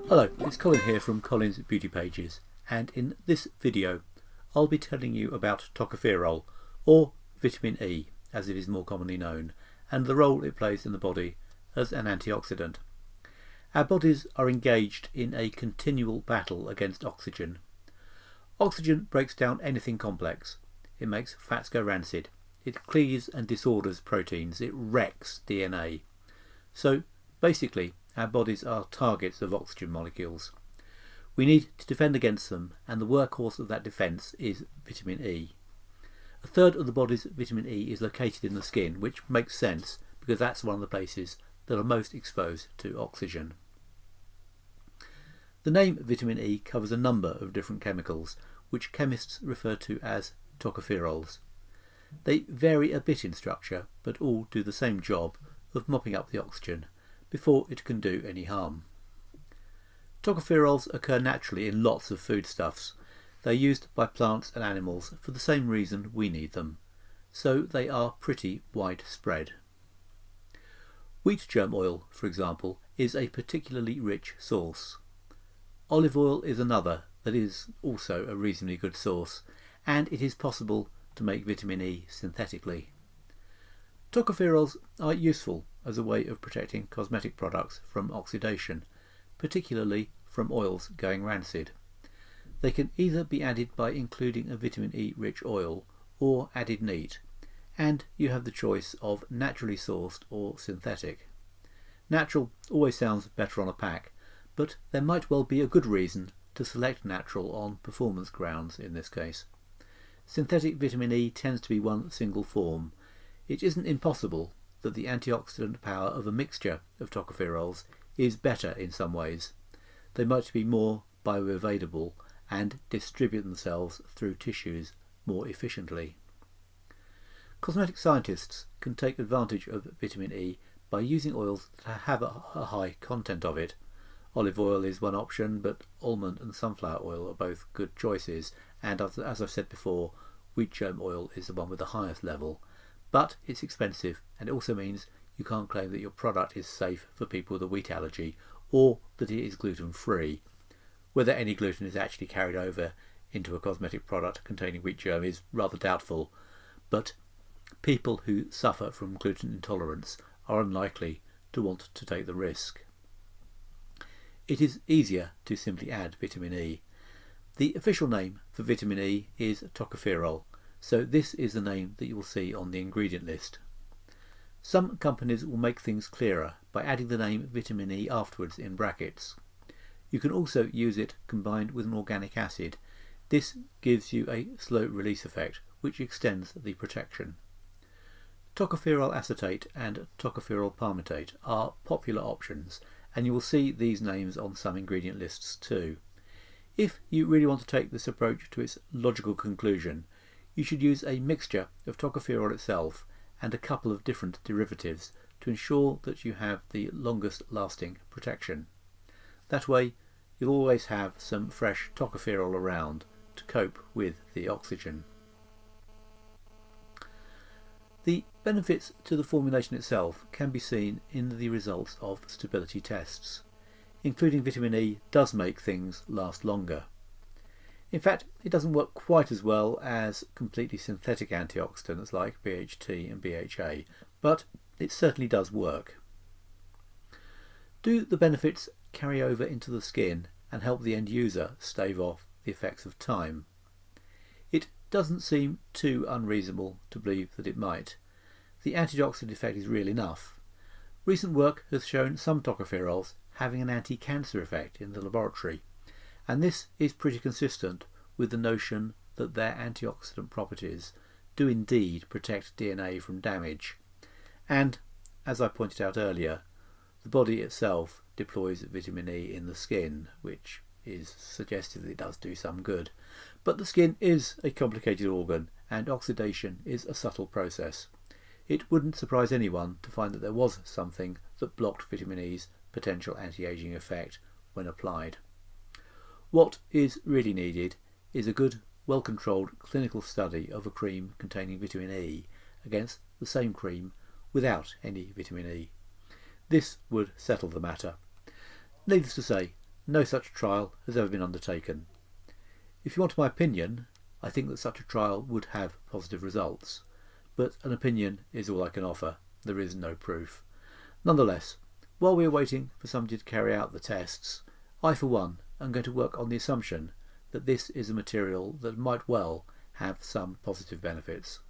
Hello, it's Colin here from Colin's Beauty Pages, and in this video I'll be telling you about tocopherol, or vitamin E as it is more commonly known, and the role it plays in the body as an antioxidant. Our bodies are engaged in a continual battle against oxygen. Oxygen breaks down anything complex. It makes fats go rancid. It cleaves and disorders proteins. It wrecks DNA. So basically, our bodies are targets of oxygen molecules. We need to defend against them, and the workhorse of that defence is vitamin E. A third of the body's vitamin E is located in the skin, which makes sense because that's one of the places that are most exposed to oxygen. The name vitamin E covers a number of different chemicals, which chemists refer to as tocopherols. They vary a bit in structure, but all do the same job of mopping up the oxygen before it can do any harm. Tocopherols occur naturally in lots of foodstuffs. They're used by plants and animals for the same reason we need them, so they are pretty widespread. Wheat germ oil, for example, is a particularly rich source. Olive oil is another that is also a reasonably good source, and it is possible to make vitamin E synthetically. Tocopherols are useful as a way of protecting cosmetic products from oxidation, particularly from oils going rancid. They can either be added by including a vitamin E rich oil or added neat, and you have the choice of naturally sourced or synthetic. Natural always sounds better on a pack, but there might well be a good reason to select natural on performance grounds in this case. Synthetic vitamin E tends to be one single form. It isn't impossible that the antioxidant power of a mixture of tocopherols is better in some ways. They might be more bioavailable and distribute themselves through tissues more efficiently. Cosmetic scientists can take advantage of vitamin E by using oils that have a high content of it. Olive oil is one option, but almond and sunflower oil are both good choices, and as I've said before, wheat germ oil is the one with the highest level. But it's expensive, and it also means you can't claim that your product is safe for people with a wheat allergy, or that it is gluten-free. Whether any gluten is actually carried over into a cosmetic product containing wheat germ is rather doubtful, but people who suffer from gluten intolerance are unlikely to want to take the risk. It is easier to simply add vitamin E. The official name for vitamin E is tocopherol, so this is the name that you will see on the ingredient list. Some companies will make things clearer by adding the name vitamin E afterwards in brackets. You can also use it combined with an organic acid. This gives you a slow release effect which extends the protection. Tocopherol acetate and tocopherol palmitate are popular options, and you will see these names on some ingredient lists too. If you really want to take this approach to its logical conclusion, you should use a mixture of tocopherol itself and a couple of different derivatives to ensure that you have the longest lasting protection. That way you'll always have some fresh tocopherol around to cope with the oxygen. The benefits to the formulation itself can be seen in the results of stability tests. Including vitamin E does make things last longer. In fact, it doesn't work quite as well as completely synthetic antioxidants like BHT and BHA, but it certainly does work. Do the benefits carry over into the skin and help the end user stave off the effects of time? It doesn't seem too unreasonable to believe that it might. The antioxidant effect is real enough. Recent work has shown some tocopherols having an anti-cancer effect in the laboratory, and this is pretty consistent with the notion that their antioxidant properties do indeed protect DNA from damage. And, as I pointed out earlier, the body itself deploys vitamin E in the skin, which is suggestive that it does do some good. But the skin is a complicated organ, and oxidation is a subtle process. It wouldn't surprise anyone to find that there was something that blocked vitamin E's potential anti-aging effect when applied. What is really needed is a good, well-controlled clinical study of a cream containing vitamin E against the same cream without any vitamin E. This would settle the matter. Needless to say, no such trial has ever been undertaken. If you want my opinion, I think that such a trial would have positive results, but an opinion is all I can offer. There is no proof. Nonetheless, while we are waiting for somebody to carry out the tests, I for one am going to work on the assumption that this is a material that might well have some positive benefits.